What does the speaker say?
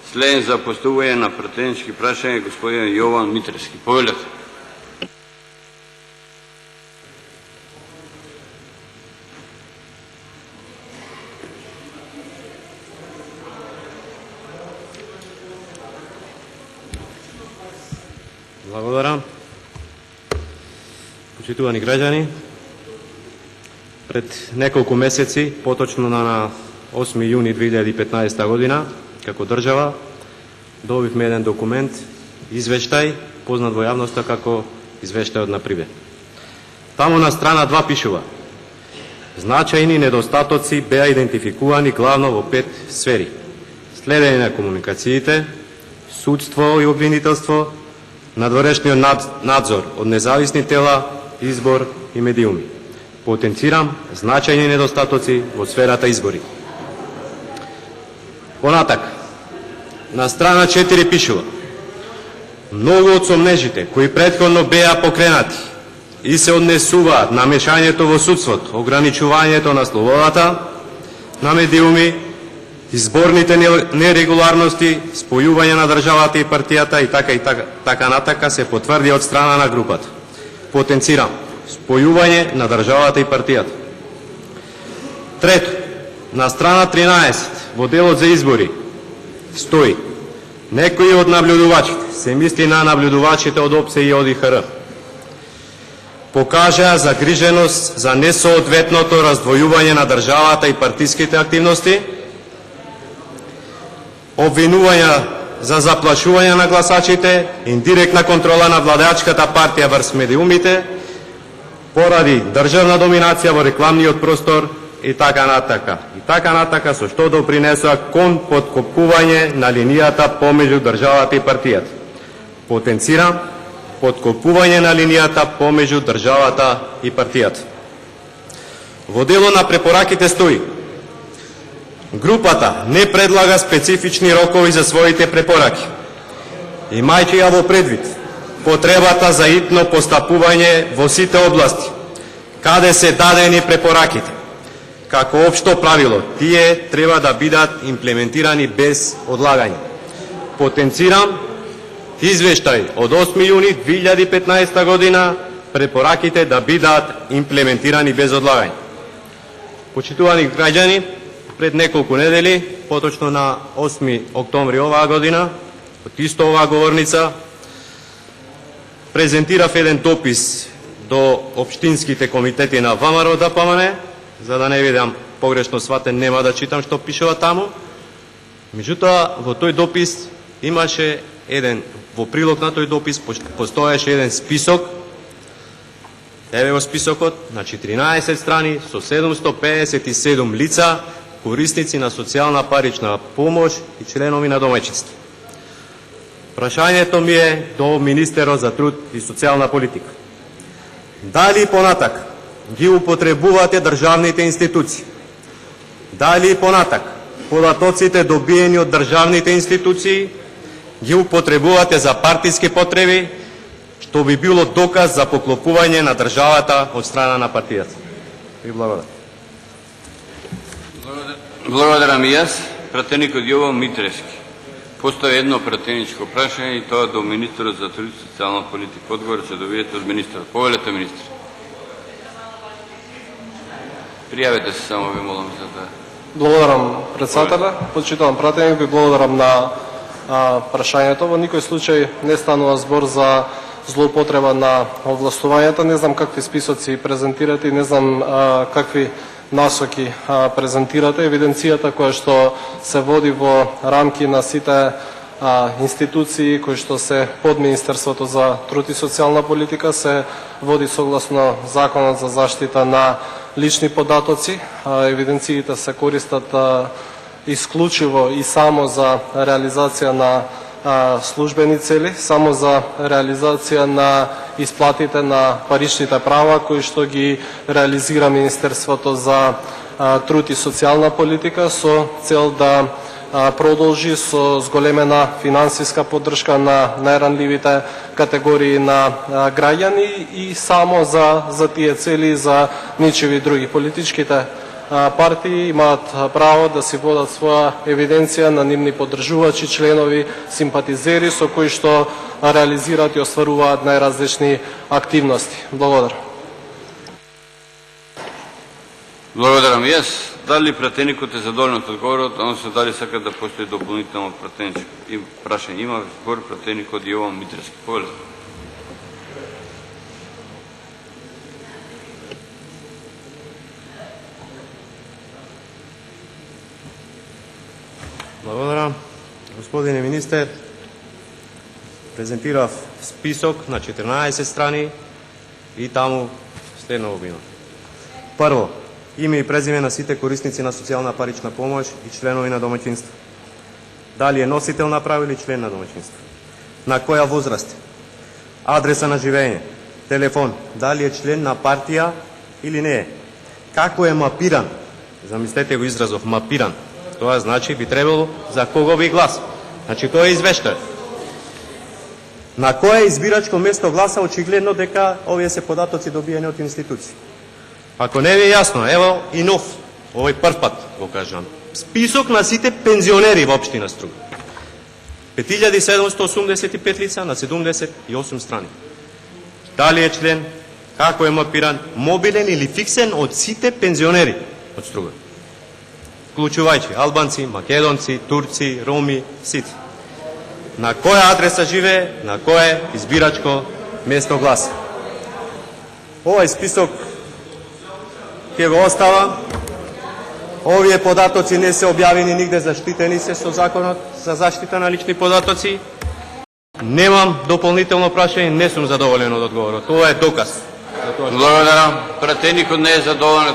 Следен за поставување на пратенички прашања господин Јован Митревски. Повелете. Благодарам. Почитувани граѓани, пред неколку месеци, поточно на 8 јуни 2015 година, како држава, добивме еден документ, извештај, познат во јавноста како извештајот на Прибе. Таму на страна 2 пишува: значајни недостатоци беа идентификувани главно во 5 сфери: следење на комуникациите, судство и обвинителство, надворешниот надзор од независни тела, избор и медиуми. Потенцирам значајни недостатоци во сферата избори. Понатак, на страна 4 пишува: многу од сомнежите кои претходно беа покренати и се однесуваат на мешањето во судството, ограничувањето на слободата на медиуми, изборните нерегуларности, спојување на државата и партијата и така натака се потврди од страна на групата. Потенцирам спојување на државата и партијата. Трето, на страна 13 во делот за избори стои: некои од наблюдувачите, се мисли на наблюдувачите од ОПСЕ и од ИХР, покажаа загриженост за несоодветното раздвојување на државата и партиските активности, обвинувања за заплашување на гласачите, индиректна контрола на владеачката партија врз медиумите, поради државна доминација во рекламниот простор и така натака. И така натака, со што допринесува кон подкопување на линијата помеѓу државата и партијата. Потенцирам подкопување на линијата помеѓу државата и партијата. Во дело на препораките стои: групата не предлага специфични рокови за своите препораки, имајќи ја во предвид потребата за итно постапување во сите области каде се дадени препораките. Како општо правило, тие треба да бидат имплементирани без одлагање. Потенцирам извештај од 8 јуни 2015 година, препораките да бидат имплементирани без одлагање. Почитувани граѓани, пред неколку недели, поточно на 8 октомври оваа година, од исто оваа говорница, презентирав еден допис до општинските комитети на ВМРО ДПМН, за да не видам погрешно сватен, нема да читам што пишува таму. Меѓутоа, во тој допис имаше еден, во прилог на тој допис постоеше еден список, еве го списокот, на 14 страни, со 757 лица, корисници на социјална парична помош и членови на домаќинство. Прашањето ми е до Министерот за труд и социјална политика: дали понатак ги употребувате државните институции? Дали понатак податоците добиени од државните институции ги употребувате за партиски потреби, што би било доказ за поклопување на државата од страна на партијата? Ви благодарам. Благодарам и јас. Пратеникот Јован Митревски постави едно пратеничко прашање и тоа до Министерот за труд и социјална политика. Одговор ќе добиете од министерот. Повелете, министр. Пријавете се само, ви молам за да... Благодарам, председателя. Почитувам пратеник, ви благодарам на прашањето. Во никој случај не станува збор за злоупотреба на овластувањата. Не знам какви списоци презентирате и не знам какви насоки презентирате. Евиденцијата која што се води во рамки на сите институции кои што се под Министерството за труд и социјална политика се води согласно Законот за заштита на лични податоци. Евиденциите се користат исклучиво и само за реализација на службени цели, само за реализација на исплатите на паричните права кои што ги реализира Министерството за труд и социјална политика со цел да продолжи со зголемена финансиска поддршка на најранливите категории на граѓани и само за тие цели, за ничеви други. Политичките партии имаат право да си водат своја евиденција на нивни поддржувачи, членови, симпатизери со кои што реализираат и остваруваат најразлични активности. Благодарам. Благодарам и јас. Дали пратеникот е задоволен од одговорот, односно дали сака да постои дополнително пратеничко прашање? Има збор пратеникот Јован Митрески. Повелете. Благодарам. Господине министер, презентирав список на 14 страни и таму следно обино. Прво, име и презиме на сите корисници на социјална парична помош и членови на домаќинство. Дали е носител на право или член на домаќинство. На која возраст? Адреса на живење, телефон, дали е член на партија или не е. Како е мапиран? Замислете го изразов мапиран. Тоа значи би требало за кого би глас. Значи тоа е извештај. На кое избирачко место гласа, очигледно дека овие се податоци добиени од институции. Ако не ви е јасно, ево и нов, овој прв пат го кажам. Список на сите пензионери во општина Струга. 5785 лица на 78 страни. Дали е член, како е мапиран, мобилен или фиксен од сите пензионери од Струга. Вклучувајќи албанци, македонци, турци, роми, сите. На која адреса живее, на кое избирачко место гласа. Овој список ќе го остава. Овие податоци не се објавени нигде, заштитени се со законот за заштита на лични податоци. Немам дополнително прашање, не сум задоволен од одговорот. Ова е доказ. Благодарам. Пратеникот не е задоволен.